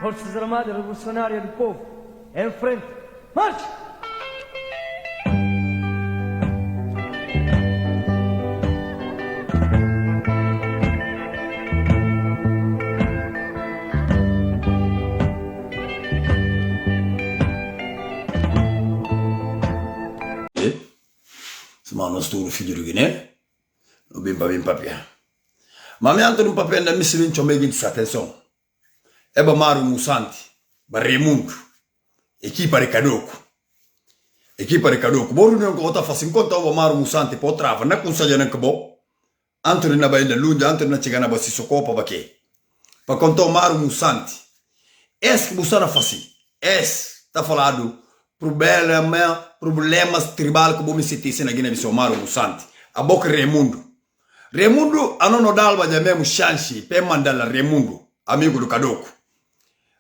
Forças Armadas Revolucionárias do Povo, em frente, marche! Mano sto figlio di Guinea, non bim papia. Ma mi hanno un papia da missilin chomegin sa attenzione. Eba maru musanti, barremundu, equipa de cadoco. Equipa de cadoco. Boru non ko ta fasin konta o maru musanti po trava na kun sajana kabo. Antoni na bainda lunja, antoni na chigana basi sokopa bake. Pa konta maru musanti. Que busana fasi. Tá falado problemas tribal que bom me sentisse na Guiné-Bissau maru musanti. A boca Remundo. Remundo anono dalba ja mesmo chance pe mandala Remundo, amigo do Cadoco.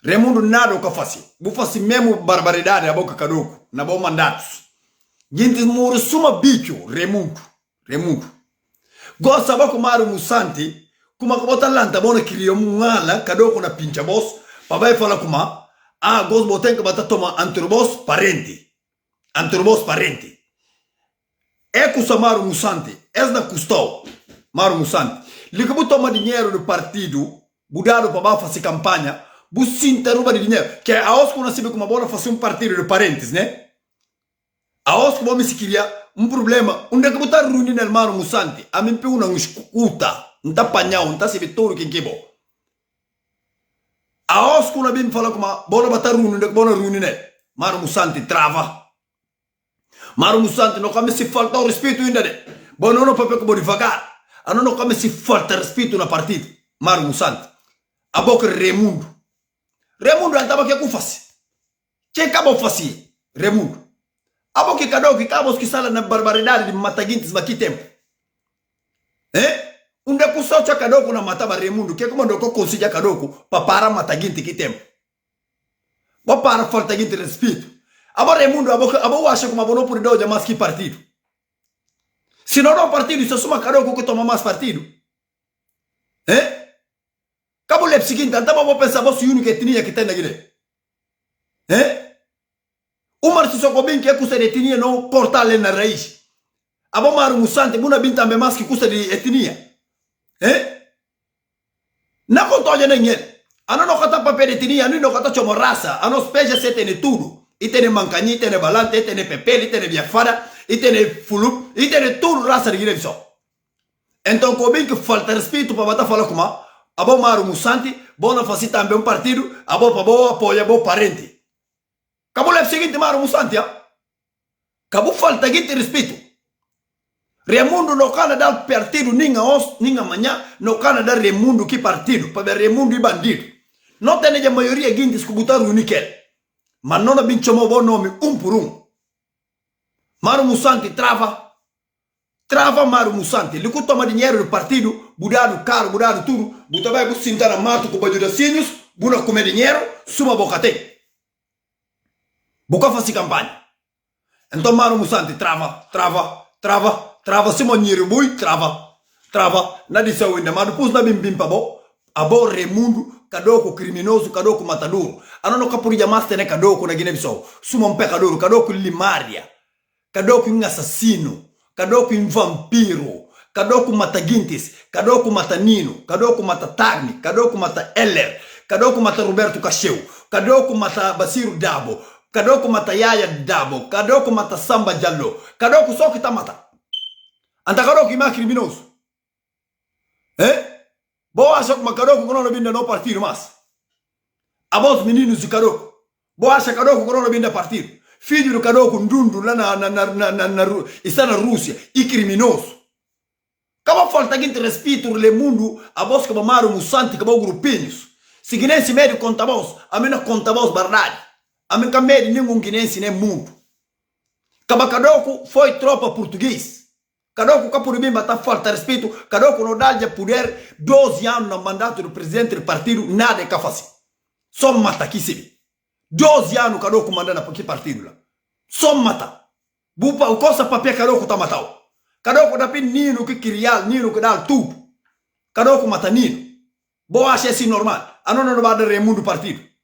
Remundo nada o que faz. Bu faz mesmo barbaridade a boca Cadoco, na bom mandatos. Gintes muro suma bicho Remundo. Gosta boca maru musanti, kuma ko botalanta bona criou mungala Cadoco na pincha boss, pa vai falar kuma gos boten que bata toma anturbos parente. É custa maru musanti, na custou. Maru musanti. Liga bu toma dinheiro do partido, budado para fazer campanha, bu sinta ruba de dinheiro. Que a Osco não sabe como bora fazer partido de parentes, né? A Osco vamos se criar problema. Onde é que botar reunião no maru musanti? A mim pegou não escuta, não tá panhão, não tá se todo quem quebo. A Osco não bem fala como bora botar reunião, onde é que bora reunião? Maru musanti trava. Maru musanti não come se falta o respeito ainda, né? Bom, não papel como devagar. Non come si falta respeito na partida. Maru musanti. A boca Remundo andava que faz. Quem acabou fazer? Remundo. A boca acabou que sala na barbaridade de mataguintes aqui tempo. Onde é que o sol tinha Cadoco na matava Remundo? Que como eu consigo Cadoco para parar mataguinte que tempo? Para parar falta de respeito. Agora Remundo, a boca acha como a boa não pode dar mais que partido. Se não dá partido, isso é só uma Cadoco que toma mais partido. Cabo o seguinte, então vou pensar você única etnia que tem na Guiné. O Marcio Socobim que é custa de etnia não cortar ali na raiz. A bom maru musanti, buna bim também mais que custa de etnia. Na contoja nem ele. A não cata papel de etnia, não cata chama raça, a não peja se tem tudo. E tem mancanhi, tem balante, tem pepele, tem biafara, e tem fulup, e tem tudo raça de Guiné-Bissau. Então, como bem que falta respeito para bater falar com a bom maru musanti, bom não fazer também partido, a bom apoia, bom parente. Acabou o seguinte maru musanti, acabou falta de respeito. Remundo no Canadá partido, nem amanhã, no Canadá Remundo que partido, para ver Remundo e bandido. Não tem a maioria de gente que botaram o níquel. Mas não abbiamo chamado bom nome por Maru musanti trava Maru musanti. Ele toma dinheiro do partido, budado caro, budado tudo, buta vai sentar na mato com bajudacinhos, buna comer dinheiro, suma boca tem. Boca faz campanha. Então Maru musanti trava, sima dinheiro bui, trava. Nada disso ainda, mas depois na bim pa bo, a bo Remundo, Cadoco criminoso, Cadoco matador. Anono kapuri jamas tene Cadoco na Guiné-Bissau. Suma mpe Cadoco limaria. Cadoco assassino. Cadoco vampiro. Cadoco mata gintis. Cadoco mata Nino. Cadoco mata Tagni. Cadoco mata Eller. Cadoco mata Roberto Cacheu. Cadoco mata Basiru Dabo. Cadoco mata Yaya Dabo. Cadoco mata Samba Jallo. Cadoco só que tá mata. Anta Cadoco é criminoso. Boa acha que Cadoco não vinda no partido mais. A voz meninos de Cadoco. Boa acha Cadoco não vinda partido. Filho do Cadoco Ndundu lá está na Rússia e criminoso. Acaba falta de respeito no mundo a voz que maru musanti que grupinhos. Se guinense médio conta voz, a mim não conta voz verdade. A mim não médio nenhum guinense nem mundo. Acaba Cadoco foi tropa português. Cadoco capur bem bater falta de respeito. Cadoco não dá de poder 12 anos no mandato do presidente do partido, nada é capaz. Só mata aqui se 12 anos Cadoco manda para que partido lá. Só mata. Bupa o coisa papel Cadoco tá matado. Cadoco dá pin Nino que criar, Nino que dá tudo. Cadoco mata Nino. Boa acha assim normal. A não vai dar Remundo partido.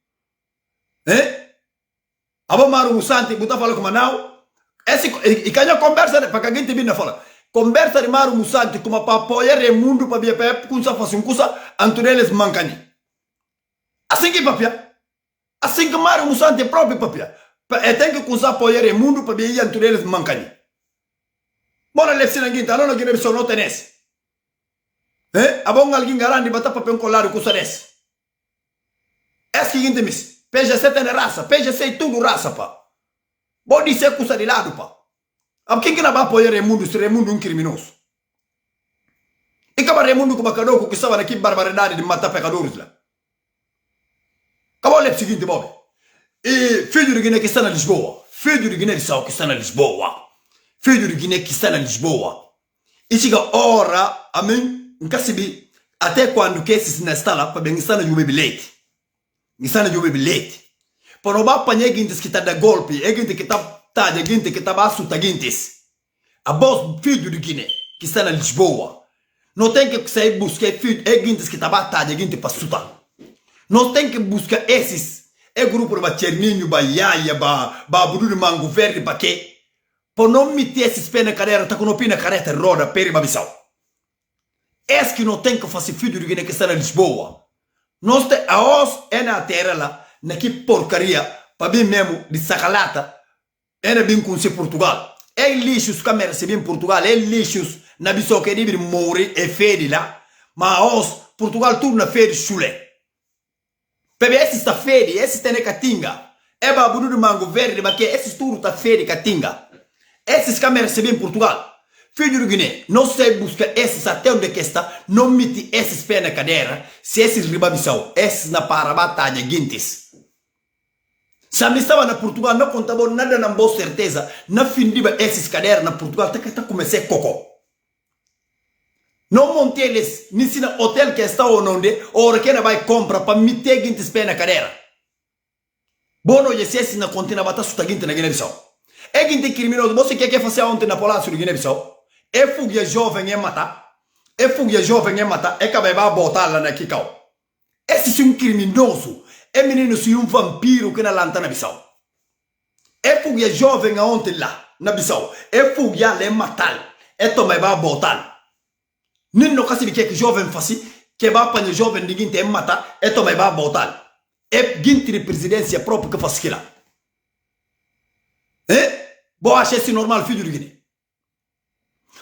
Abo maru musanti buta fala kuma now. Esi ikanya conversa para ginti binna fala. Conversa de maru musanti kuma pa apoiare mundo pa bia pep kunsa fasunkusa antuneles mancani. Assim que papia. Assim que maru musanti próprio papia. E tem que kunsa apoiare mundo pa bia antuneles mancani. Bona lepsina ginta non gine sono tenes. Abon alguém garante bata papel colado kusa des. Esse ginti mis. PGC tem raça, PGC tudo raça, pá. Bom dizer que de lado, pá. Quem que não vai apoiar o mundo se o mundo é um criminoso? E acaba o mundo com o bacador que estava aqui barbaridade de matar pecadores lá. Acabou o seguinte, Bob. E filho de Guiné que está na Lisboa. Filho de Guiné-Bissau que está na Lisboa. Filho de Guiné que está na Lisboa. E chega hora, amém, nunca se vi, até quando que esses não estão lá, para bem estar na Juve bilhete. Nisana jobe bilhete. Para não apanhar gintes que tá da golpe, gente que tá gente que tá baixo tá gintes. A boss filho de Guiné que está na Lisboa. Não tem que sair buscar filho gintes que tá batalha gente para sutar. Não tem que buscar esses grupo de Cherninho, Baiaia, Bruno Mango Verde para quê? Para não meter esses pés na carreira, tá com o pé na carreira roda peri babissau. Esse que não tem que fazer filho de Guiné que está na Lisboa. Nós temos a os na terra lá, naque porcaria, para bem mesmo de sacalata, é bem com Portugal. É lixos câmeras se bem Portugal, é lixos na Bissau que deve morrer e fede lá, mas os Portugal tudo na fede chule. Pepe esse está fede, esse tem catinga, é baburu de mango verde, mas que esse tudo está fede catinga. Esses câmeras se bem Portugal. Filho de Guiné, não sei buscar esses até onde que está, não mete esses pés na cadeira, se esses ribabissau, esses na para batalha guintes. Se a mim estava na Portugal, não contava nada na boa certeza, não findiba esses cadeiras na Portugal, até que comecei cocô. Não montei eles, nesse hotel que está onde, ou que não vai comprar para meter guintes pés na cadeira. Bom, hoje se esses na continha bata suta guinte na Guiné-Bissau. É guinte criminoso, você quer fazer ontem na Palácio de Guiné-Bissau? É fugia jovem é matar. É fugia jovem é matar. É que vai botar lá na Kikau. Esse é um criminoso. É menino se um vampiro que na lanta na Bissau. É fugia jovem ontem lá na Bissau. É fugia é matar. É tomar vai botar. Nino kasi que jovem faci que vai apanhar jovem de guinte é matar. É tomar vai botar. É guinte de presidência própria que faz aquilo. Boa acha esse normal filho de Guiné.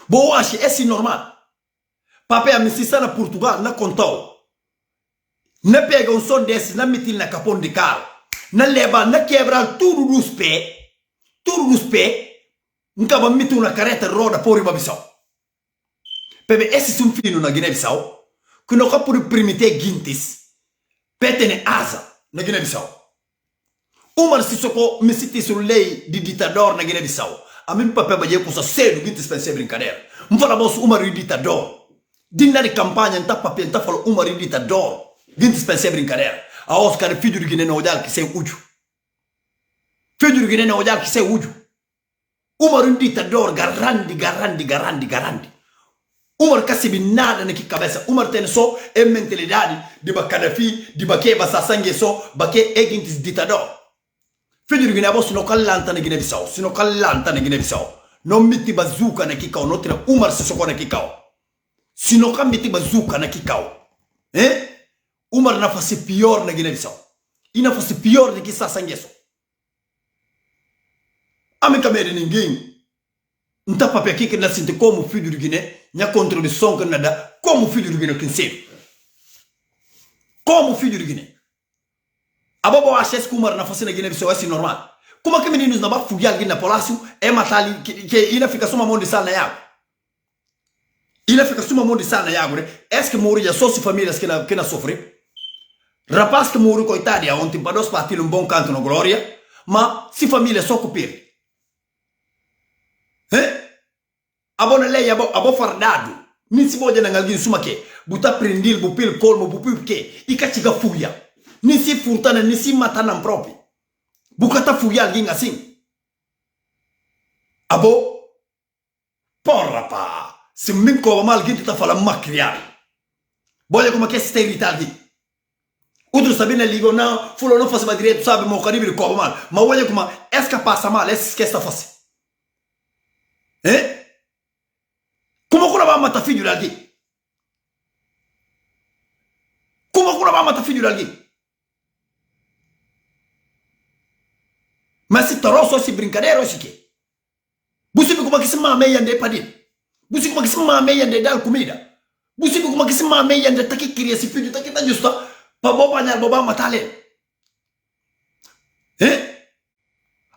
Boa acha esse normal. Papai a mississa na Portugal na contou. Na pega um som desse na metil na capão de carro. Na leva na quebra tudo dos pés. Tudo dos pés. Nunca vai meter uma carreta roda por Guiné-Bissau. Pepe esse é um filho na Guiné-Bissau que não pode permitir guintes. Petene asa na Guiné-Bissau. Umar Sissoko me cite sur lei de ditador na Guiné-Bissau. A mim papel vai com cedo guintes pensei brincadeira. Me fala boss Umar o ditador. Dinna de campanha não papel não fala Umar o ditador. Guintes pensei brincadeira. A Oscar filho de Guiné na olhar que sei ujo. Filho de Guiné na olhar que sei ujo. Umar o ditador garandi. Umar casibi nada na que cabeça. Umar tem só a mentalidade de Bacadafi, de Baque Bassangue só, Baque é guintes ditador. Filho de Guiné, se não calanta na Guiné-Bissau, se não calanta na Guiné-Bissau, não mete bazuca na Kikau, não tira Umar se socou na Kikau. Se não mete bazuca na Kikau, Umar não faz pior na Guiné-Bissau. E não faz pior do que está sangue só. A mim também ninguém. Não está papel aqui que não sente como filho de Guiné, não contribuição que não dá, como filho de Guiné que serve. Como filho de Guiné. A bobo acha que Umar na fazenda Guiné-Bissau é normal. Como que meninos não vão fugir alguém na palácio é matar ali que ainda fica só uma mão de sal na água. Ainda fica só uma mão de sal na água. É que morria só se famílias que não sofrem. Rapaz que morreu coitado ontem para nós partir um bom canto na glória, mas se família só copir. A boa lei a boa fardado. Nem se pode na alguém suma que botar prendil, bupil colmo, bupil que e cachiga fugia. Nem se furtana, nem se matana próprio. Bukata fugia alguém assim. Abo, porra pá. Se me cova mal alguém tá falando macriar. Olha como é que está irritado aqui. Outro sabina ligo não, fulano não faz mais direito, sabe, meu caribe como mal. Mas olha como essa passa mal, essa que está fácil. Hein? Como que vai matar filho de alguém? Como que vai matar filho de alguém? Mas se torou só se brincadeira ou se quê? Você viu como é que se mamei ande para dir? Você viu como é que se mamei ande dar comida? Você viu como é que se mamei ande tá que queria esse filho, tá que tá justo? Para bobanhar, boba matar ele. Hein?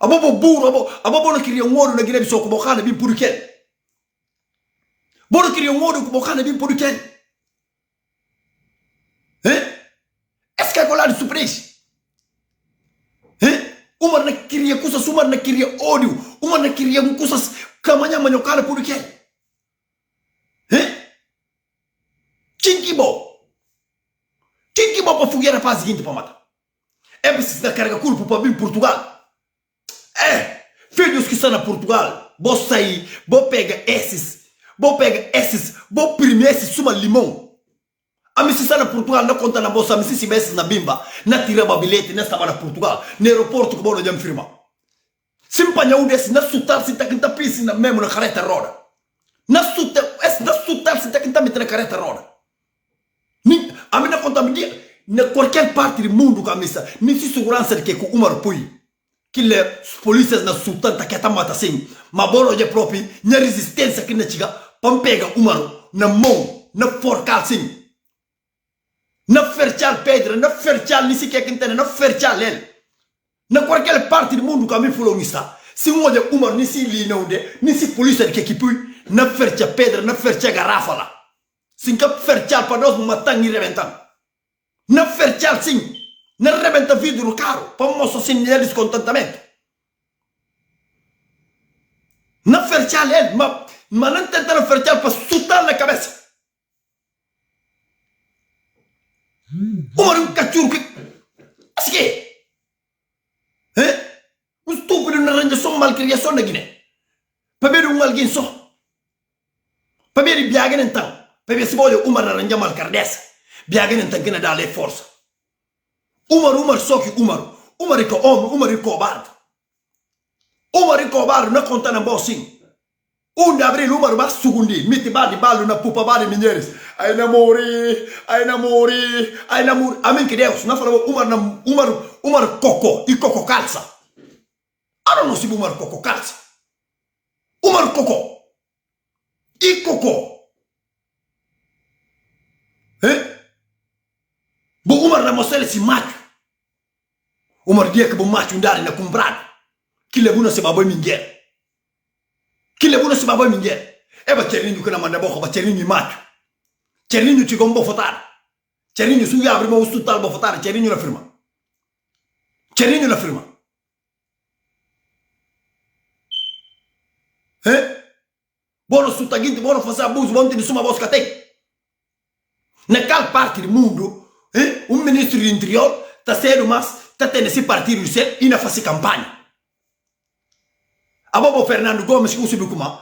A bobo burro, a bobo não queria ouro na Guiné-Bissau como o cara bem por quê? Bono queria ouro como o cara bem por quê? Hein? Esse que é colar de surpresa. Hein? Uma não queria coisas, uma não queria ódio, uma não queria coisas que amanhã manhocada por quê? Hein? Tinkibo para fogueira para a seguinte para matar. É preciso dar carga culpa para vir Portugal. Filhos que estão na Portugal, vou sair, vou pegar esses, vou primer esses suma limão. A mim se está na Portugal, não conta na bolsa, a mim se esses na bimba, não tirava bilhete, não estava na Portugal, no aeroporto que eu não firma. Se empanha desses, não sutar se está quinta piscina mesmo na careta roda. Não sutar se está quinta metendo na careta roda. A mim não conta me dia, na qualquer parte do mundo que a mim está, nem se segurança de que o Umar Pui. Que as polícias na sultanta que mata assim, mas bora de próprio, na resistência que na chiga, para pegar Umar na mão, na forca assim. Na ferchal pedra, na ferchal nem sequer que entende, na ferchal ele. Na qualquer parte do mundo que a mim falou nisso, se um olha Umar nem se li não de, nem se polícia de que pui, na ferchal pedra, na ferchal garrafa lá. Sim que ferchal para nós matar e rebentar. Na ferchal sim. Não rebenta vidro caro para mostrar assim eles contentamento. Não ferchar ele, mas não tentando ferchar para sutar na cabeça. Um cachorro que. Assim que. Um estúpido na arranjação malcriação na Guiné. Para ver alguém só. Para ver viagem então. Para ver se pode uma arranjar malcardessa. Viagem então que não dá lhe força. Umar só que Umar é homem, Umar é cobarde. Umar é cobarde, não conta na boa sim. 1 de abril, Umar vai segundi, mete bade balo na pupa bade minheiros. Ai namori. Amém que Deus, não falou Umar coco e coco calça. Eu não sei Umar coco calça. Umar coco e coco. Bo Umar na mostra esse macho. Umar dia que bo macho andar na comprado. Que levou na se baboi minguer. É ba cherinho que na manda boca ba cherinho macho. Cherinho te gombo fotar. Cherinho su abre ma ustu tal bo fotar, cherinho na firma. Bono su taguinte, bono fazer abuso, bono de suma bosca tem. Naquela parte do mundo, ministro do interior está sendo mas está tendo esse partido e não faz campanha. A bobo Fernando Gomes que subiu como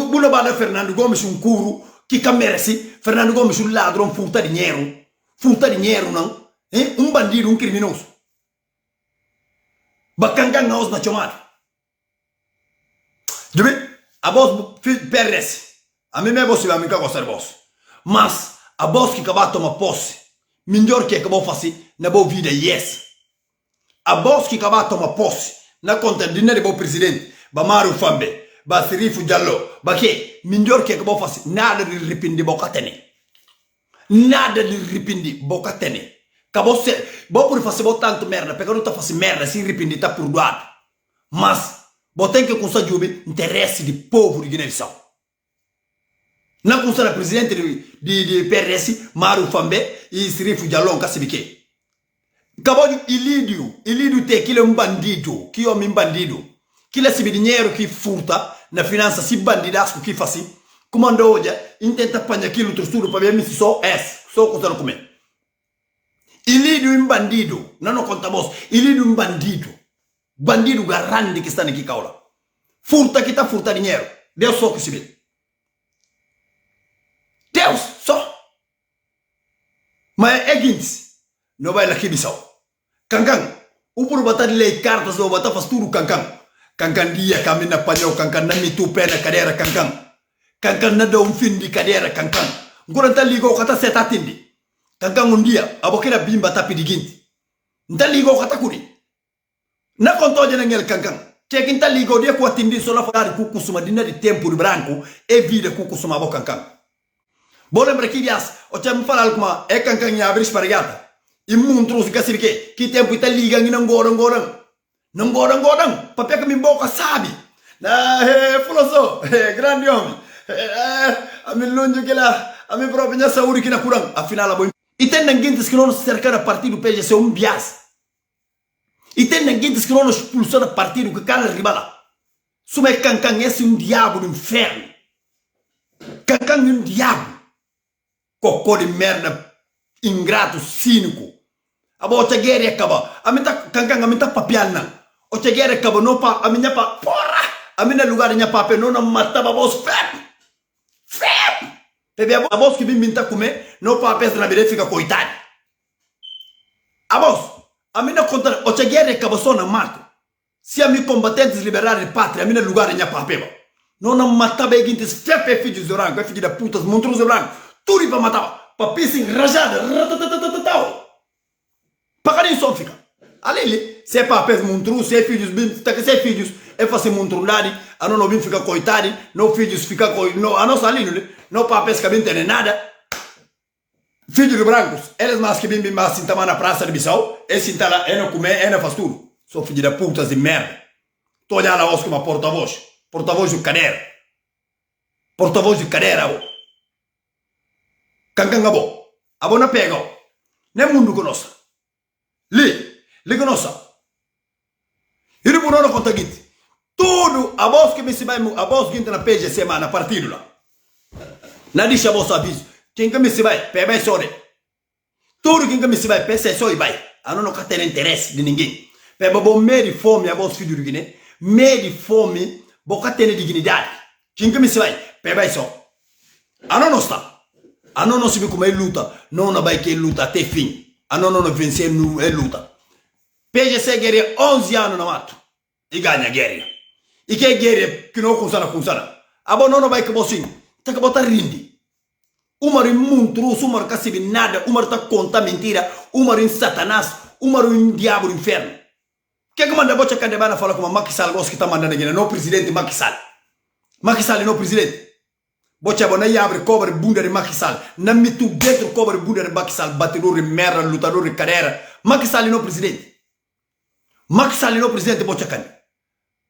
buna bada Fernando Gomes curo que merece Fernando Gomes ladrão furta dinheiro não, bandido criminoso. Bacanga nós na chamada. A voz perece. A mim mesmo se vai me gostar voz. Mas a voz que acaba tomar posse, melhor que acabou fazer na boa vida, yes. A voz que acaba tomar posse, na conta de dinheiro do presidente, Bamaru Fambe, Basirifu Jallo, Baque, melhor que acabou fazer nada de repente boca tene. Acabou ser, bom por fazer tanto merda, porque não tá fazendo merda, se repente tá por doado. Mas, tem que constar de interesse do povo de Guiné-Bissau. Não constar a presidente de PRS, Maru Fambe e Sirifu Jallo, Kassibike. Acabou de ilídio te, que ele é bandido, que homem bandido. Que ele recebe dinheiro que furta na finança, se bandidasco que faz assim. Comandou hoje, intenta apanhar aquilo tudo para ver se só coisa não comer. Ilídio em bandido, não contamos, ilídio em bandido grande que está aqui caula. Furta que está furta dinheiro, Deus só que se vê. Deus só. Mas é guintes, no vai la kibisau. Kankan, upur batar lei cartas do bata fasturu kankan. Kankan dia kami na panyo kankan na mitu pena kadera kankan. Kankan na do fin di kadera kankan. Ngura taligo kata setatindi. Kankan undia abokira bimba tapi diginti. Ntaligo kata kuri. Na kontoje na ngel kankan. Chekin taligo dia kwa tindi sola fari kukusuma dina di tempo di branco e vide kukusuma bo kankan. Bolem rekidias o chem falal kuma e kankan ya abris parigata. Imuntrus kasibike ki tempo italiga ngina ngorong. Nanggodang-godang, papi kami bawa kasabi. Nah, fuloso, grande homem. Amin lunju kila, amin propria saúde kina kurang. Afinal, abo. Iten nangintes que não cercar a partido PGC bias. Iten nangintes que não expulsar a partido que cala ribala. Sume cancan esse diabo do inferno. Cancan diabo. Cocô de merda, ingrato, cínico. Abo chagere acaba. Aminta cancan aminta papial nan. O chegere kabo no pa aminya pa porra amina lugar nya pape no na mata babos fep bebe abos que bimbinta come no pa pes na bere fica coitado abos amina contra o chegere kabo so na mato se ami combatentes liberar patria amina lugar nya pape no na mata be gintes fep filhos do rango filho da putas montruz do rango turi pa matar pa pising rajada ratatatatatatau pagarin só fica ali se pa pes montru se filhos bim tá que se filhos é fazer montrundade a não bim fica coitado não filhos fica no a nossa ali não pa pes que bim tem nada filhos brancos eles mais que bim mais sintama na praça de Bissau e sintala é não comer é não faz tudo só filho da putas de merda tô olhando a como porta-voz do cadeira porta-voz de cadeira cancangabo abona pega nem mundo conosco Ligonosa. Ele por não conta git. Tudo a voz que me se vai a voz que na PG semana partido lá. Na deixa vosso aviso. Quem que me se vai, pebe só. Tudo quem que me se vai, pese só e vai. A não ter interesse de ninguém. Pebe bom meio de fome a voz filho do Guiné. Meio de fome, boca ter dignidade. Quem que me se vai, pebe só. A não está. A não se vê como ele luta, não vai que ele luta até fim. A não vencer no ele luta. PGC guerreia 11 anos na mato e ganha guerra. E que guerra que não funciona. Abo não vai que você tá que botar rindi. Umar em monstruoso, umar casi nada, umar tá conta mentira, umar em satanás, umar em diabo do inferno. Que manda bocha que debana fala como Macky Sall que tá mandando aqui, não presidente Macky Sall. Macky Sall não presidente. Bocha bona e abre cobre bunda de Macky Sall. Na mitu dentro cobre bunda de Macky Sall, batedor de merda, lutador de carreira. Macky Sall não presidente. Macky Sall no presidente bocha kan.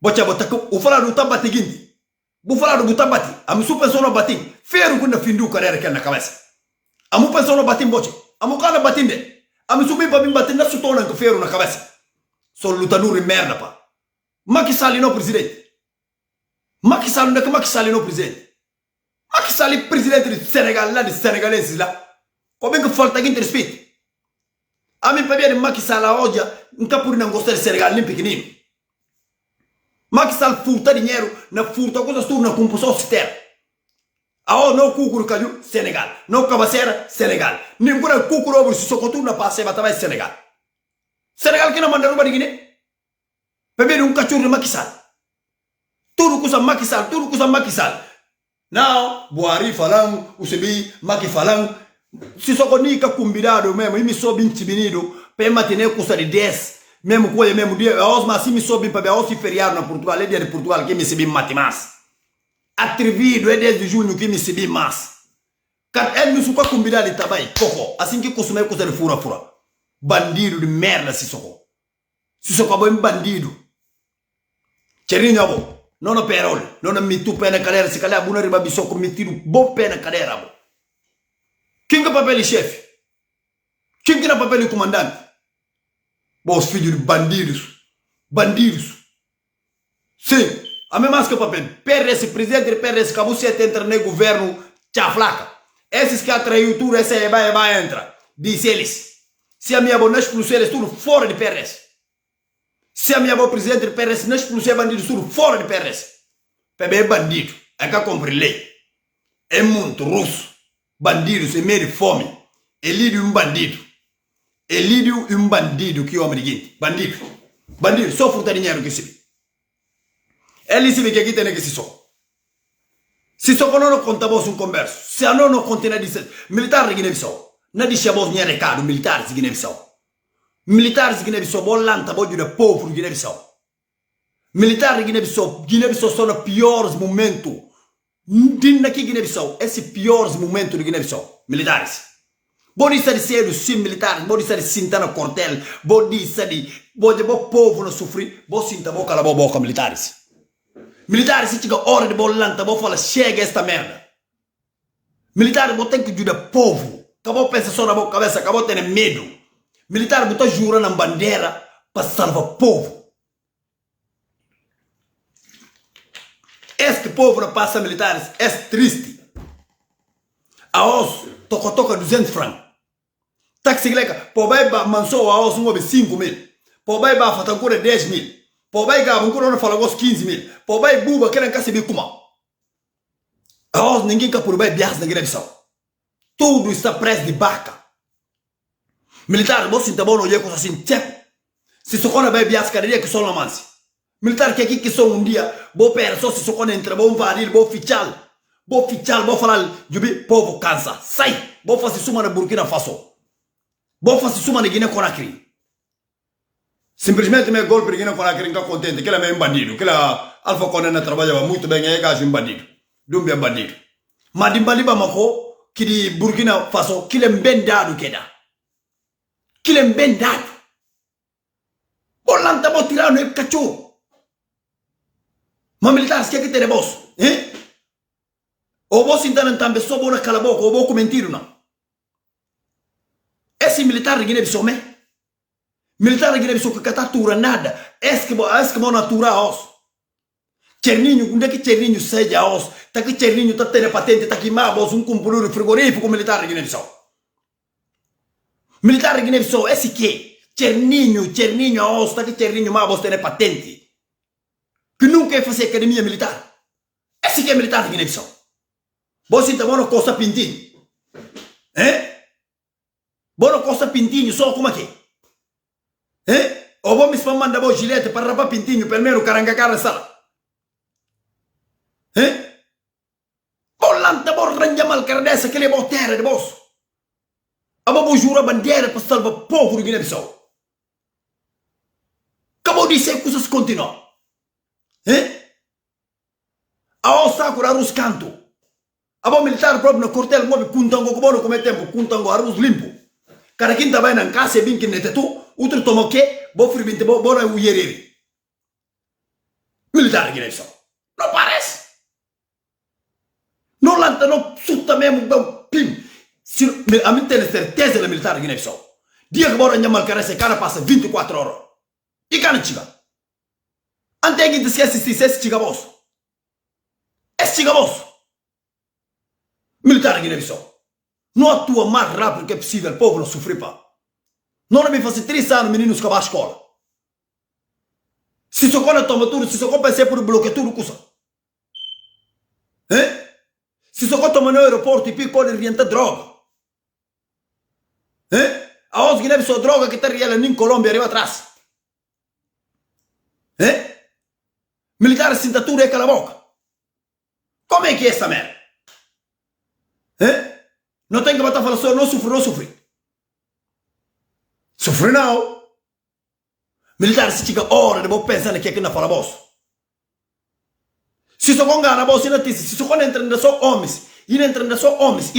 Bocha o falar do tabati gindi. Bu falar do tabati. Am su pensou no batim. Feiro kuna findu carreira que na cabeça. Amu pensou no batim bocha. Amu kana batim de. Am su bim batim na su tona que feiro na cabeça. Só lutador de merda pa. Macky Sall no presidente. Macky Sall no presidente. Macky Sall presidente de Senegal lá de senegalenses lá. Como é que falta de respeito? A mim para ver Macky Sall hoje nunca por não gostar de Senegal nem pequenino. Macky Sall furta dinheiro na furta coisas tudo na composição externa. Ah, não cucuro caiu Senegal, não cabaceira Senegal. Nem por cucuro over se socotu na passe vai Senegal. Senegal que não manda roubar de Guiné. Para ver cachorro de Macky Sall. Tudo coisa Macky Sall. Não, Buhari falando, o Sebi Macky falando. Se só conica combinado mesmo, e me soube intimido, para manter custa de 10, mesmo coisa, mesmo dia, mas se me soube para ver, se feriado na Portugal, é dia de Portugal que me se bem mate mais. Atrevido, é 10 de junho que me se bem mais. Ele não suca combinado de trabalho, coco, assim que costuma custa de fura. Bandido de merda, se soco. Se soco é bandido. Cherinho, abo, não na perol, não na mitu pé na cadeira, se calhar, buna riba bisoco, metido bom pé na cadeira, abo. Quem que é papel de chefe? Quem que é papel de comandante? Bons filhos de bandidos. Sim, a mesma que papel. PRS, presidente do PRS, acabou de entrar no governo chaflaca. Esses que atraiu tudo, esse aí vai entrar. Diz eles. Se a minha boa não expulsou eles tudo fora de PRS. Se a minha boa presidente do PRS não expulsou bandidos tudo fora de PRS. PB é bandido. É que cumpre lei. É muito russo. Bandidos em meio de fome. Ele é um bandido. Elidio un bandido que homem de bandido. Bandido, só fruta dinheiro que se. Ele se vê que aqui tem que se só. Se só quando não contamos um converso, se a não continua a dizer, militar de Guiné-Bissau, não deixa vos nem recado, militares de Guiné-Bissau. Militares de Guiné-Bissau, vou lanta, vou de povo de Guiné-Bissau. Militar de Guiné-Bissau são os piores momentos. Dentro aqui Guiné-Bissau, esse piores momentos de Guiné-Bissau, militares. Vou dizer sério, sim, militares, vou dizer sinta no quartel, vou dizer, vou povo não sofrer, vou sinta, vou calar a boca, militares. Militares, se chega a hora de bolanta, vou falar, chega esta merda. Militares, vou ter que ajudar o povo. Acabou pensar só na boca cabeça, acabou tendo medo. Militares, vou estar jurando na bandeira para salvar o povo. Este povo não passa militares, é triste. A os, toca 200 francos. Táxi leca, pô vai mansou a os 5 mil. Pô vai fatancura 10 mil. Pô vai gabo, não fala os 15 mil. Pô vai buba, querem que se bi kuma. A ninguém quer por bem bias na Guiné-Bissau. Tudo está preso de barca. Militar, você não bom olhar com assim, tchep. Se socona bem bias, cadeia que só não manse. Militar que aqui que só um dia, vou perder só se socona entra, vou invadir, vou fichal, vou falar, jubi, povo cansa, sai, vou fazer suma na Burkina Faso. Vou fazer suma na Guiné-Conakry. Simplesmente meu golpe de Guiné-Conakry não está contente, que ele é um bandido, que ele Alpha Condé trabalhava muito bem, é gajo um bandido. Dumbe bandido. Mas de Baliba Mako, que de Burkina Faso, que ele é bem dado que dá. Que ele é bem dado. Olanta vou tirar no cachorro. Mas militares, que é que tem de boss? Ou vou sentar em tambe, só vou na calaboca, ou vou comentar não. Esse militar de Guiné-Bissau, militar de Guiné-Bissau que catatura nada. Esse que vou naturar os. Cerninho, onde é que Cerninho seja os? Tá que Cerninho tá tendo patente, tá que mabos, um compulúrio frigorífico militar de Guiné-Bissau. Militar de Guiné-Bissau, esse que? Cerninho os, tá que Cerninho mabos tendo patente. Que nunca ia fazer academia militar. Esse que é militar de Guiné-Bissau. Você tá bom no Costa Pintinho. Bom no Costa Pintinho, só como aqui. Ou vou me mandar o gilete para rapar Pintinho, primeiro carangacara sala. Olanta vou arranjar mal cara dessa, que ele é terra de bolso. Aba vou jurar bandeira para salvar o povo de Guiné-Bissau. Acabou de dizer coisas continuam. A o saco arroz canto. Aba militar próprio no quartel, mobi kuntango como no come tempo, kuntango arroz limpo. Cara quinta vai na casa e bem que nete tu, outro toma o quê? Vou fribinte, vou na uierere. Militar de Guiné-Bissau. Não parece? Não lanta, não suta mesmo, pim. A mim tem certeza da militar de Guiné-Bissau. Dia que bora nhamal cara, esse cara passa 24 horas. E cara chiga. Ante que te esquece se esse chiga boss. Esse chiga boss. Militar de Guiné-Bissau. Não atua mais rápido que é possível, o povo não sofre pá. Não me faz 3 anos meninos que vão à escola. Se só toma tudo, se só pensei por bloquear tudo, custa. Se só toma no aeroporto e pico pode orientar droga. A os Guiné-Bissau droga que está real em Colômbia arriba atrás. Militar sinta tudo é cala a boca. Como é que é essa merda? Não tem que bater falar só, não sofre. Sofre não. Militar se chega hora de vou pensar naquilo que não fala boss. Se só com gana boss, não disse, se só com entrando só homens, e não entrando só homens.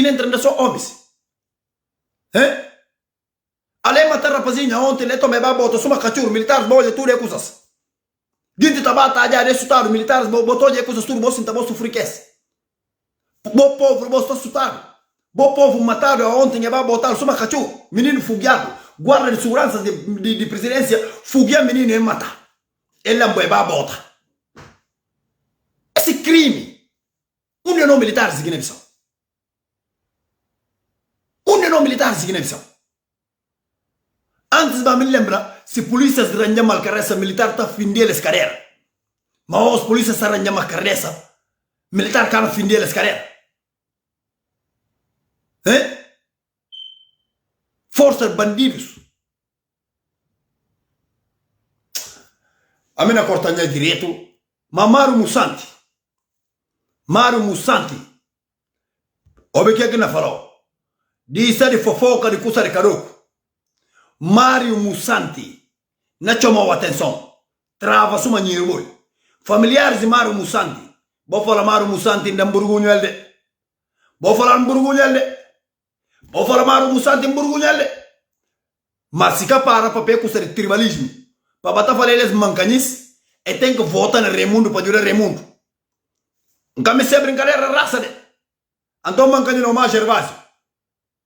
Além de matar rapazinha ontem, ele tomei babota, só uma cachorro, militares bolha tudo é coisas. Dinte tabata já resultado, militares botou de coisas tudo, você então sofre que é. Bo povo, você está assustado. Bo povo matado ontem, ia botar só uma cachorro, menino fugiado, guarda de segurança de presidência, fugia menino e matar. Ele não vai bota. Esse crime, União Militar de Guiné-Bissau. União Militar de Guiné-Bissau. Antes de me lembrar, se polícia se arranjam mal carreira militar, está findendo as carreiras. Mas os polícias se arranjam mal carreira, militar está findendo as carreiras. Forças bandidos. amena cortagna direto, ma Mario Musanti. Mario Musanti. Obe que na farò. Di sta di fofoca di kusa di kadoko. Mario Musanti. Na chama atenção. Trava suma nyirwol. Familiares di Mario Musanti. Bo fala Mario Musanti ndamburgunyelde. Bo fala mburgunyelde. Bo fala Mario Musanti mburgunyelde. Mas se para papel kusa di tribalismo. Pa bata fala eles mancanis e tem que votar no Raimundo para jurar Raimundo. Nunca me sei brincadeira raça de. Então mancani no mais Gervásio.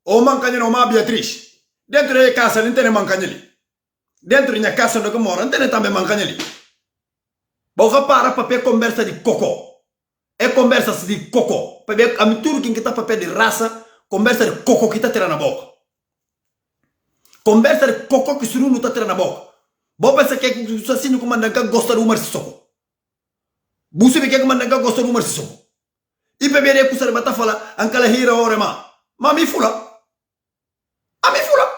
Ou mancani no mais Beatriz. Dentro da casa não tem mancani ali. Dentro da casa onde eu moro não tem também mancani ali. Boca para papel conversa de cocô. É conversa de cocô. Papel a mistura que está papel de raça, conversa de cocô que está tirando na boca. Conversa de cocô que o não está tirando na boca. Bo pensa que o assassino comandante gosta do Umar Sissoko. Busi que comandante gosta do Umar Sissoko. E bebê que o bata fala ankala hira ore ma. Mi fula. A mi fula.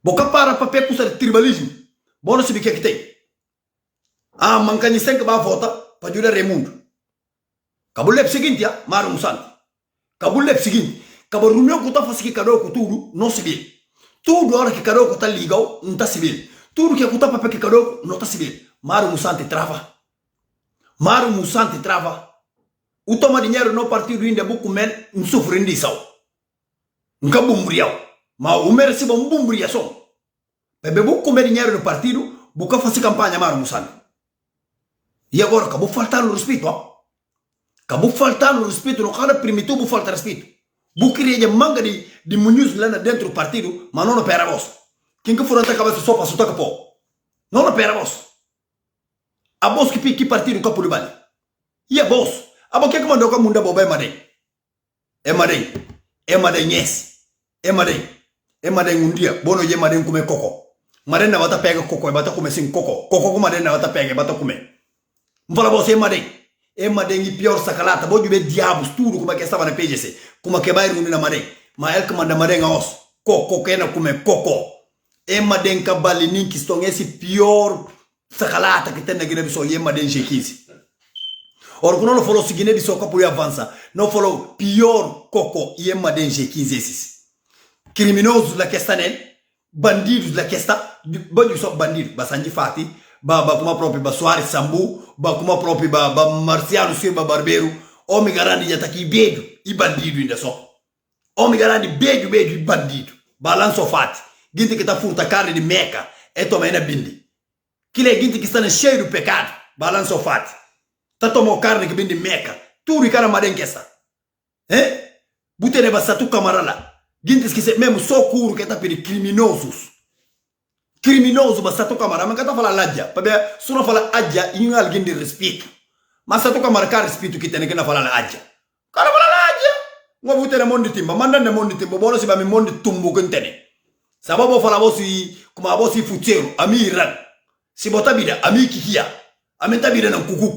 Boca para papel que o tribalismo. Bono se que tem. Ah, mancani sem que vai votar para jurar Raimundo. Cabo lep seguinte, Mario Musanti. Cabo lep seguinte. Cabo reunião que tá fazendo que cada um tudo não civil. Tudo hora que cada um tá ligado não tá civil. Tudo que tá papel que cada um não tá civil. Mario Musanti trava. Mario Musanti trava. O toma dinheiro no partido ainda buco men não sofre disso. Nunca bumbriau. Mas o merece bom bumbriação. Bebe buco men dinheiro no partido, buca fazer campanha Mario Musanti. E agora acabou faltando respeito, acabou faltando respeito, no cara primitivo falta respeito. Buqueria manga de munhos lá dentro do partido, mas não pera a voz. Quem que for até a cabeça só para soltar capô. Não pera a voz. A voz que partido capo de bali. E a voz. A voz que mandou com a munda boba é madem. É madem. É madem, yes. É madem. É madem um dia. Bono je madem comer coco. Madem na bata pega coco e bata comer sem coco. Coco com madem na bata pega e bata comer. Fala você é madem. É madem e pior sacalata. Vou ver diabos tudo como é que estava na PGC. Como é que vai reunir na madem. Mas ele que manda madem a os. Coco que não come coco. É madem que balinin que estão esse pior sacalata que tem na Guiné-Bissau. E é madem G15. Ora, quando não falou se Guiné-Bissau capo avança. Não falou pior coco. E é madem G15 esses. Criminosos da questão nele. Bandidos da questão. Bandidos só bandidos. Bastante fati. Ba kuma próprio ba Soares Sambu, ba kuma próprio ba Marciano Silva Barbeiro, homem garante já tá aqui bedo e bandido ainda só. Homem garante bedo e bandido. Balanço fati. Gente que tá furta carne de meca, é tomar na bindi. Que é gente que está cheio do pecado, balanço fati. Tá tomando carne que vem de meca, tudo e cara madem que está. Butene basta tu camarada. Gente que se mesmo só curo que tá pedindo criminosos. Criminoso, mas sato camara, mas kata fala ladja. Porque se não fala adja, e alguém de respeito. Mas sato camara, cara respeito que tem que não fala adja. Cara fala ladja. Não vou ter mundo timba, manda na mundo timba, bora se vai me mundo tumbo que tem. Sababu fala você, como a você futeiro, ami Iran. Se botar vida, ami kikia. Ami tá vida não cucu.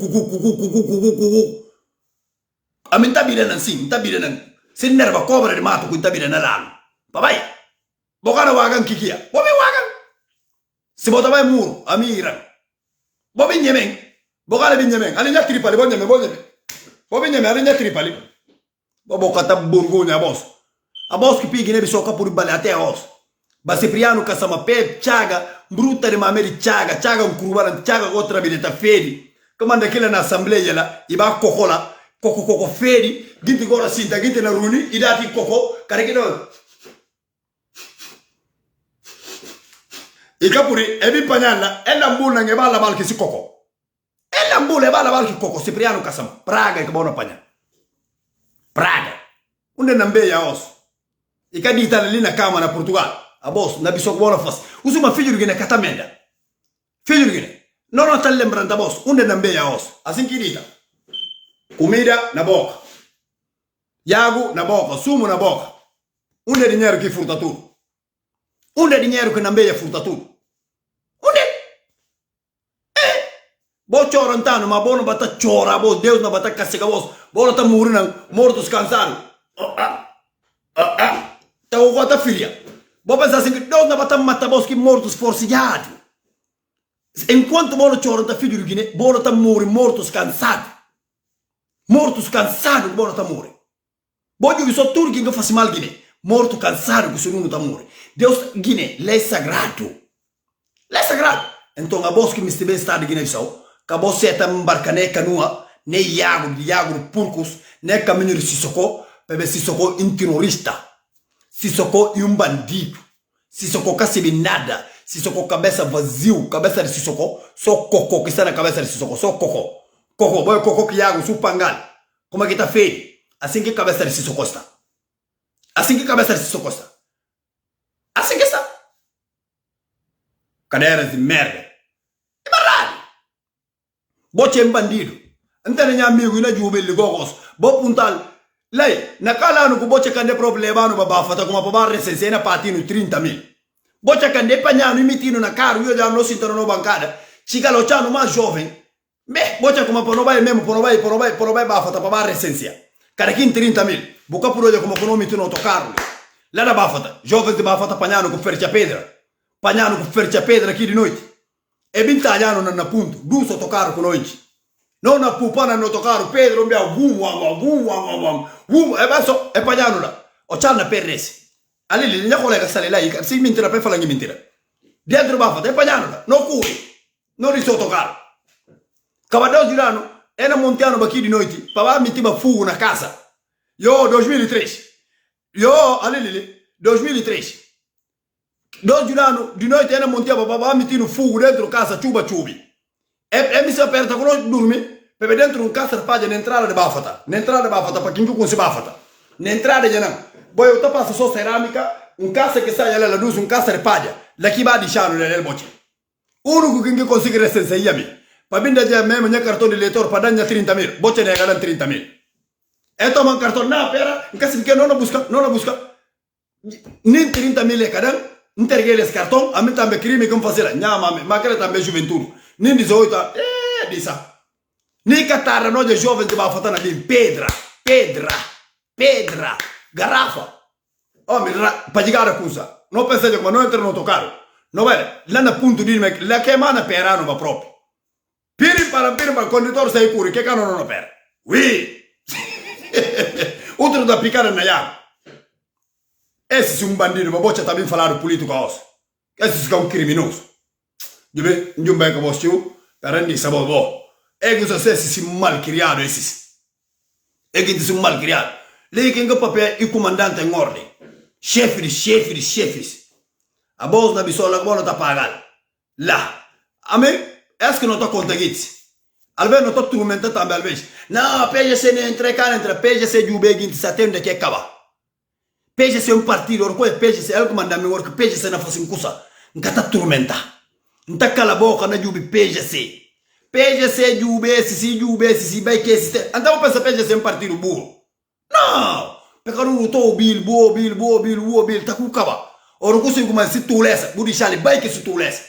Ami tá vida não sim, tá vida não. Se nerva cobra de mato com tá vida na lalo. Papai. Bocana wagan kikia. Bobe wagan. Se bota vai muro, a mira. Bobi nyemeng. Bogale bi nyemeng. Ali nya tripali, bo nyemeng. Bobi nyemeng, ali nya tripali. Bobo kata burgunya boss. A boss que pigi nebi soka por bale até os. Ba Cipriano kasama pe chaga, bruta de mameli chaga kurubana chaga outra bileta fedi. Comanda aquela na assembleia lá, e ba kokola, koko fedi, ginti gora sinta, ginti na runi, idati koko, karekino. Ikapuri, ebi panyana, mbula nge bala balki si koko. Mbula bala balki koko, Cipriano kasam, Praga ikabona panya. Praga. Unde nambe ya os. Ikadi Italia na kama na Portugal. A boss, na bisok bona fas. Usuma filho gine katamenda. Filho gine. Não tá lembrando boss, unde nambe ya os. Assim que dita. Comida na boca. Yago na boca, sumo na boca. Unde dinheiro que furta tudo. Unde dinheiro que nambe ya furta tudo. Bo chorantano, ma bono bata chora, bo Deus na bata kasega vos. Bono ta murina, mortos cansados. Ta o gota filha. Bo pensa assim que Deus na bata mata vos que mortos forciados. enquanto bono choro ta figlio Guinea bono ta morre mortos cansado bono ta morre bojo vi so turki nga fasi mal Guinea morto cansado que sono ta morre Deus Guinea lei sagrado então a bosque me esteve estado Guinea Bissau ka boseta mbarkane kanua ne yago purcos ne caminho de Sissoko bebe Sissoko um terrorista Sissoko um bandido Sissoko cacibe nada Sissoko cabeça vazio cabeça de Sissoko só coco que está na cabeça de Sissoko só coco boy coco que yago su pangal como é que tá feio assim que cabeça de Sissoko está assim que está cadeiras de merda é verdade boche é bandido ante na amigo ina jube ligogos bo puntal lei na kala no boche kande problema no baba fata kuma baba resense na patino 30.000 boche kande panyano imitino na caro io già non si torno bancada cigalo chano ma jovem me boche kuma pono vai mesmo pono vai ba fata baba resense cara kin 30.000 buka puro como pono mitino to caro lá na bafata jovem de bafata panyano com fercia pedra aqui de noite e bintagliano na punto du sotto caro con noi non a pupana no toccaro Pedro mi e basso e pagliano là o c'hanno per resi allì gli collega sale là si mentira per fare la mentira dentro bafata e pagliano là no curi non risotto caro cavado girano e na montiano bacchi di noi papà mi tiba fu una casa io 2013 io allì 2013 Dos girano di noi tena montiamo papà mi tiro fu dentro casa ciubi e mi si aperta con noi dormi per dentro un casa paglia n'entrare de bafata per chi non si bafata n'entrare di nan poi io passa so ceramica un casa che sta alla luz un casa de paglia la chi va di chano nel boci uno che consiglio senza yami pa binda già me mia cartone di lettore padagna 30.000 boce ne galan 30.000 e toma un cartone na pera in casa che non lo busca ni 30.000 cadan intergeles cartão a mim também crime como fazer nha mas aquela também juventude nem 18 disa nem catarra nós de jovens de bafata na bem pedra garrafa oh mi para chegar a coisa não pensei que não entra no tocar não vai lá na ponto de me lá que mana perano va proprio piri para condutor sei pure che cano non per oui outro da picare na ya esse é um bandido, mas você também falar político hoje. Esse é um criminoso. Deve, não bem que você para nem saber bom. É que você se mal criado esses. É que se mal criado. Lei que o papel e comandante em ordem. Chefes. A bolsa da bisola que não tá pagando. Lá. A mim, é que não tá conseguindo. Alvez não tá turmentando também alvez. Não, PGC não entra PGC de UBG em setembro que acaba. PGC é um partido, orco é PGC, é o comandante, orco PGC na fase cusa, nunca tá turmenta, não tá cala boca na jubi PGC jubi se vai que esse, então pensa PGC é um partido burro, não, porque não tô bil, tá com caba, orco se como se tu lessa, budi chale, vai que se tu lessa,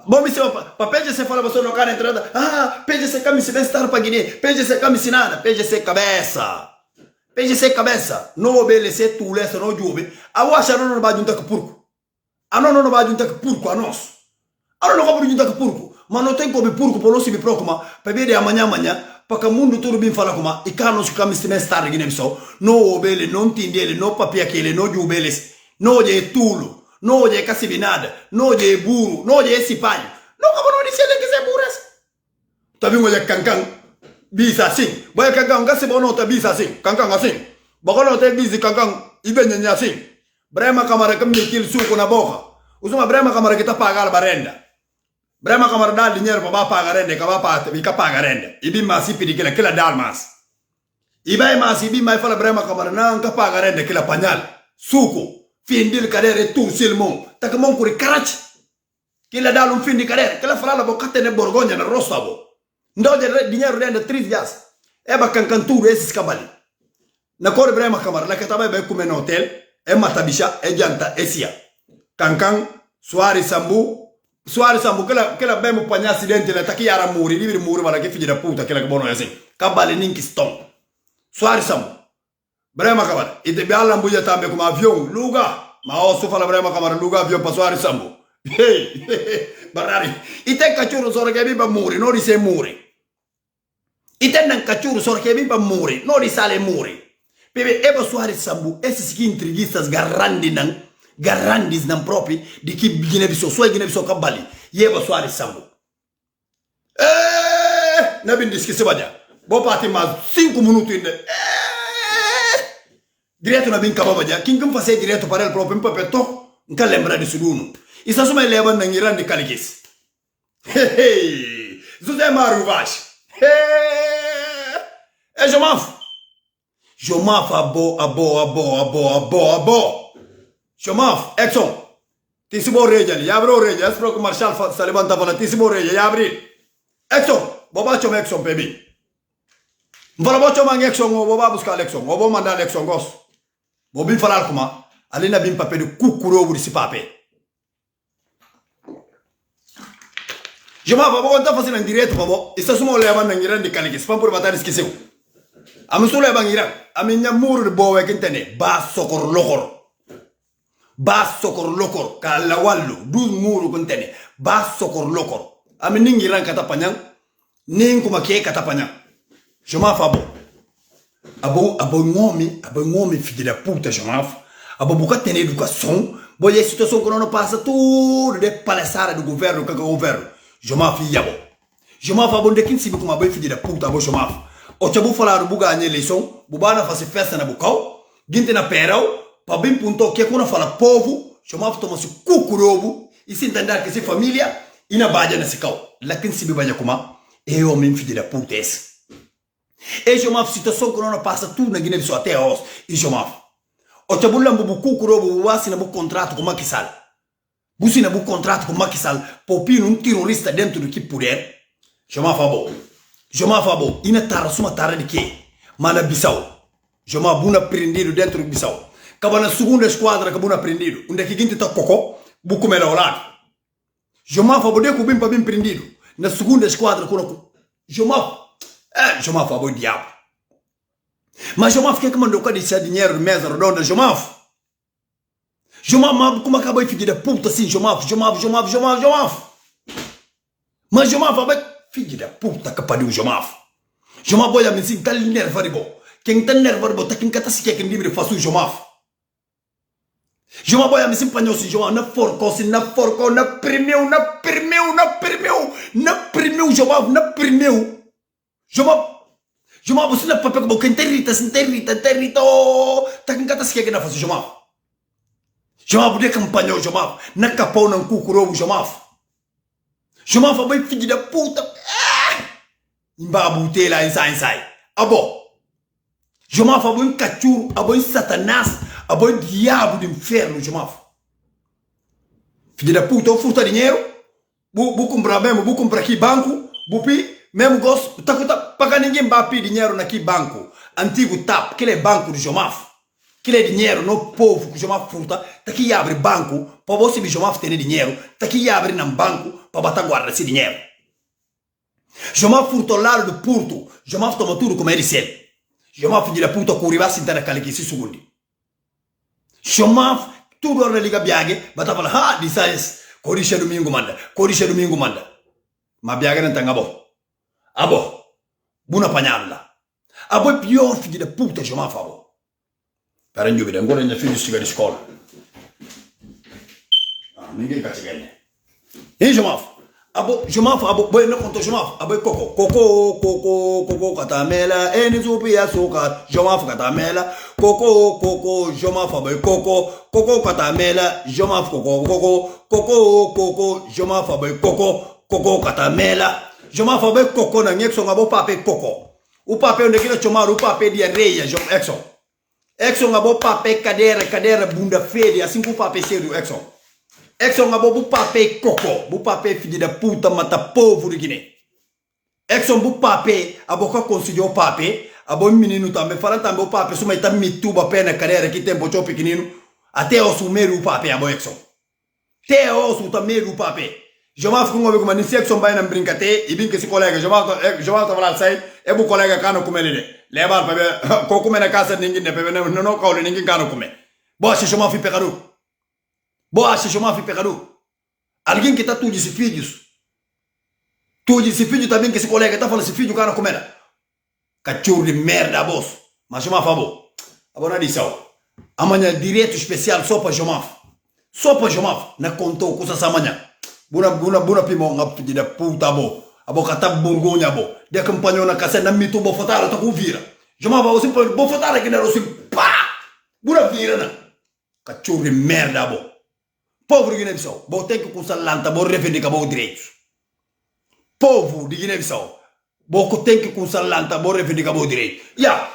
bom me se para PGC fala você não quer entrada, PGC camisa bem estar para Guiné, PGC camisa nada, PGC cabeça, não obedece tu lessa não jube. A wacha não vai juntar com porco. A não vai juntar com porco a nós. A não vai juntar com porco. Mas não tem como porco por não se me preocupar. Para ver amanhã para que o mundo todo bem fala como e canos que me estar aqui nessa. Não obedece, não entende, não papia aquele, não jube, não é tulo, não é casi nada, não é burro, não é esse pai. Não como não dizer que é burro. Tá vendo olha cancan? Bisa assim, vai cancan, gasi bono tá bisa assim, cancan assim. Bagono tá bisa cancan, ibenha assim. Brema camara que me quil suco na boca. Usuma brema camara que tá pagar a renda. Brema camara dá dinheiro para pagar renda, que pagar renda. Ibi mas pedi que ela dá mas. Ibai mas ibi mai fala brema camara não que pagar renda que ela panhal. Suco, fim de carreira tu silmon. Tá que mon curi karach. Que ela dá fim de carreira, que ela fala la boca tem borgonha na rosta bo. Não de dinheiro renda 3 dias. É para cancantura esses cabali. Na cor brema camara, lá que tava bem comer no hotel, é matabicha, é janta, é sia. Cancan, Suari Sambu, que ela bem me panha acidente, ela tá aqui ara muri, livre muri, mas que filha da puta, que ela que bono é assim. Cabali ninki stone. Suari Sambu. Brema camara. E te bem a lambuja também como avião, luga. Mas o fala brema camara, luga avião para Suari Sambu. Hey, barari. Ite kachuru soro ke biba muri, no di se muri. Ite nan kachuru soro ke biba muri, no di sale muri. Bebe eba suare sambu, esi siki intrigistas garandis nan propi, di ki gine biso, suai gine biso kabali. Yeba suare sambu. Nabin diskisi baja. Bo pati ma 5 minuti inde. Direto nabin kababa ja. King fase direto para el proprio papeto. Nka lembra di sudunu. Isa suma leba nangiran di kaligis. Hey. Zuze maru vash. Hey. Jomaf abo. Jomaf, Exxon. Tisibo Regel, Yabro Regel, Sprok Marshal Saliban Tavana, Tisibo Regel, Yabri. Exxon, Boba Chom Exxon, baby. Boba Chom Exxon, Boba Busca Exxon, Boba Manda Exxon Gos. Bobi Falalkuma, Alina Bim Pape de Kukuro with si pape. Jomaf, Boba Tafas in direct, Bobo, is a small levan and Iran de Caligis, Pampur Bataris Kiseu. Amusula Bangira, Aminya Mur de Boa Quintene, Bas Socor Locor. Bas sokor lokor kalawallu duz muru kontene bas sokor lokor ami ningi ran kata panyang ning kuma ke kata panyang joma fabo abo ngomi fidi la puta joma abo buka tene educação boye situação que não passa tudo de palesara do governo que governo joma fi yabo joma fabo de kin sibi kuma boy fidi la puta abo joma o chabu falar buga anye leção bubana fase festa na bukau ginte na perau para bem ponto que quando fala povo, chamava toma se cucurobo e se entender que se família e na badia nesse cal. Lá quem se bibaia como é o homem filho da puta esse. E chamava situação que não passa tudo na Guiné-Bissau até hoje e chamava. O chabulam bu cucurobo bu assina bu contrato com Macky-Sall. Busina bu contrato com Macky-Sall popino terrorista dentro do que poder. Chamava bo. Chamava bo. Ina tara suma tara de que? Mana Bissau. Chamava buna prendido dentro do Bissau. Cabana segunda esquadra que buna prendido. Onde que quinte tá coco, buco mela ao lado. Jomaf abode com bem para bem prendido. Na segunda esquadra com Jomaf. Jomaf abo diabo. Mas Jomaf que mandou cá deixar dinheiro de mesa redonda, Jomaf. Jomaf como acabou de filho da puta assim, Jomaf. Mas Jomaf abe filho da puta que pariu Jomaf. Jomaf boia me sim tal nervaribo. Quem tá nervaribo tá quem cata se quer que livre faço Jomaf. Joma boya misim panyo si Joma na forco na primeu Joma bosi na papel ko kenterita takin kata siya kina faso Joma bude kampanyo Joma na kapaw ng kukuro Joma fa boy figi da puta imba butela insai abo Joma fa boy kachuru abo satanas abo diabo do inferno Joma filho da puta o furta dinheiro bu comprar mesmo bu comprar aqui banco bu pi mesmo gosto tá paga ninguém vai pedir dinheiro naquele banco antigo TAP aquele banco do Joma aquele dinheiro no povo que Joma furta tá aqui abre banco para você ver Joma ter dinheiro tá aqui abre num banco para botar guarda esse dinheiro Joma furta ao lado do porto Joma toma tudo como ele disse Joma filho da puta com riba sentana calque se segundo Joma tudo a religa biage bata fala ha disais korisha domingo manda ma biage não tanga abo buna panhalla abo pior filho da puta Joma favo para nyo bida ngora nya filho stiga di scola ninguém ka chegane Joma abo boy no conto Joma abo koko katamela eni zupi ya soka Joma katamela koko Joma abo koko katamela Joma koko Joma abo koko katamela Joma abo koko na ngexo abo pape koko o pape onde kila chomar o pape di areia exo abo pape cadeira bunda feia assim com pape sério exo abo bu pape koko bu pape filho da puta mata povo de Guiné exo bu pape abo ka consiglio pape abo menino também fala também o pape suma ita mituba pena cadeira que tempo cho pequenino até o sumeiro o pape abo exo até o su tameiro o pape Joma ficou com uma exo vai na brincate e bem que esse colega Joma tava lá sai é bu colega cano comer ele leva para co comer na casa ninguém ne pebe não caule ninguém cano comer boa se Joma fi pecado Alguém que tá tudo esse filhos. Tudo esse filho também que esse colega tá falando esse filho cara como era. Cachorro de merda, boss. Mas chama a favor. Agora disso. Amanhã direito especial só para Jomaf. Só para Jomaf. Na contou coisa amanhã. Buna pimão na pedida puta bo. A boca tá burgonha bo. De campanha na casa na mito bo fotar tá com vira. Jomaf você pode bo fotar aqui na roça. Pá! Buna vira na. Cachorro de merda bo. Povo de Guiné-Bissau. Bo tem que coisa lanta bo reivindicar bo direitos. Povo de Guiné-Bissau. Bo tem que coisa lanta bo reivindicar bo direito. Ya.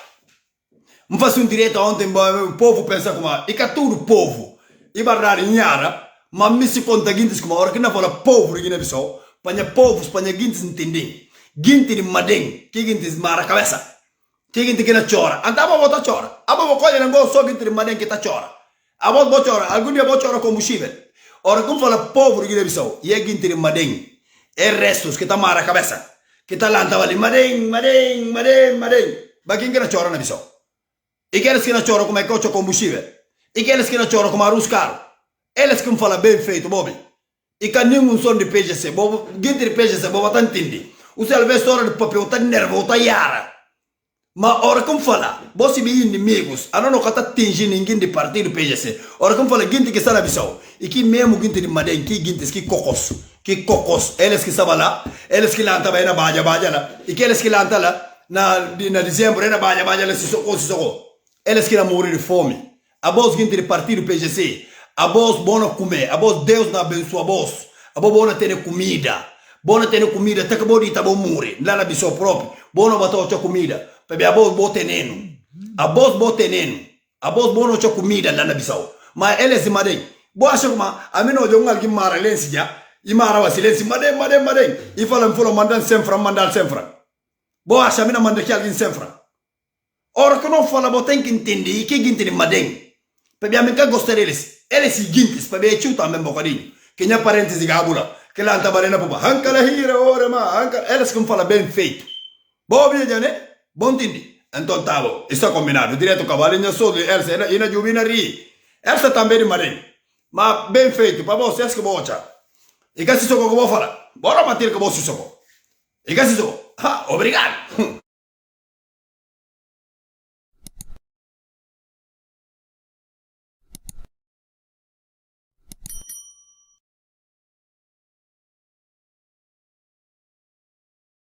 Me faço um direito ontem, o povo pensa como e que tudo povo. E barrar em Yara, mas me se conta guintes como a hora que não fala povo de Guiné-Bissau, panha povos, panha guintes entendem. Guinte de madem, que guintes mara cabeça. Que guinte que na chora. Anta aba bota chora. Aba bo colhe não só guinte de madem que tá chora. Aba bo chora, algum dia bo chora combustível. Ora como fala povo de Guiné-Bissau, e é guinte de madem. É restos que tá mara cabeça. Que tá lanta vale madem. Ba quem que na chora na Bissau. E aqueles que não choram como é que eu combustível. E aqueles que não choram como arroz caro. Eles que me falam bem feito, Bobi. E que nenhum som de PGC, Bobi, gente de PGC, Bobi, tá entendendo. O seu vê história de papel, tá nervoso, tá yara. Mas hora que me fala, você me inimigos, a não tá atingindo ninguém de partido PGC. Hora que me fala, gente que está na Bissau. E que mesmo gente de Madem, que gente que cocos. Eles que estavam lá, eles que lá estavam na baja lá. E que eles que lá estavam lá, na dezembro, na baja lá, se socorro. Eles que não morrer de fome. A voz gente de partido PGC. A voz bona comer. A voz Deus na abençoa a voz. A voz bona ter comida. Bona ter comida. Até que bonita vou morrer. Lá na Bissau próprio. Bona botar outra comida. Porque a voz boa teneno. A voz boa teneno. A voz bona outra comida lá na Bissau. Mas eles se madem. Boa acha como a mim não deu alguém mara lense já. E mara wa silêncio. Madem. E falam mandando 100 francs. Mandar 100 francs. Boa acha a mim não manda que alguém 100 francs. Ora que não fala, você tem que entender que gente de madem. Porque a mim que gostar deles. Eles seguintes, porque é tio também um bocadinho. Que nem parentes de gabula. Que lá está barena para arranca a hira, ora, arranca. Eles que me falam bem feito. Bom, veja, né? Bom entende. Então tá bom. Isso é combinado. Direto cavalinho só de Elsa e na Juvina ri. Elsa também de madem. Mas bem feito. Para vocês que vão achar. E que se socorro que vou falar. Bora bater que vou se socorro. E que se socorro. Obrigado.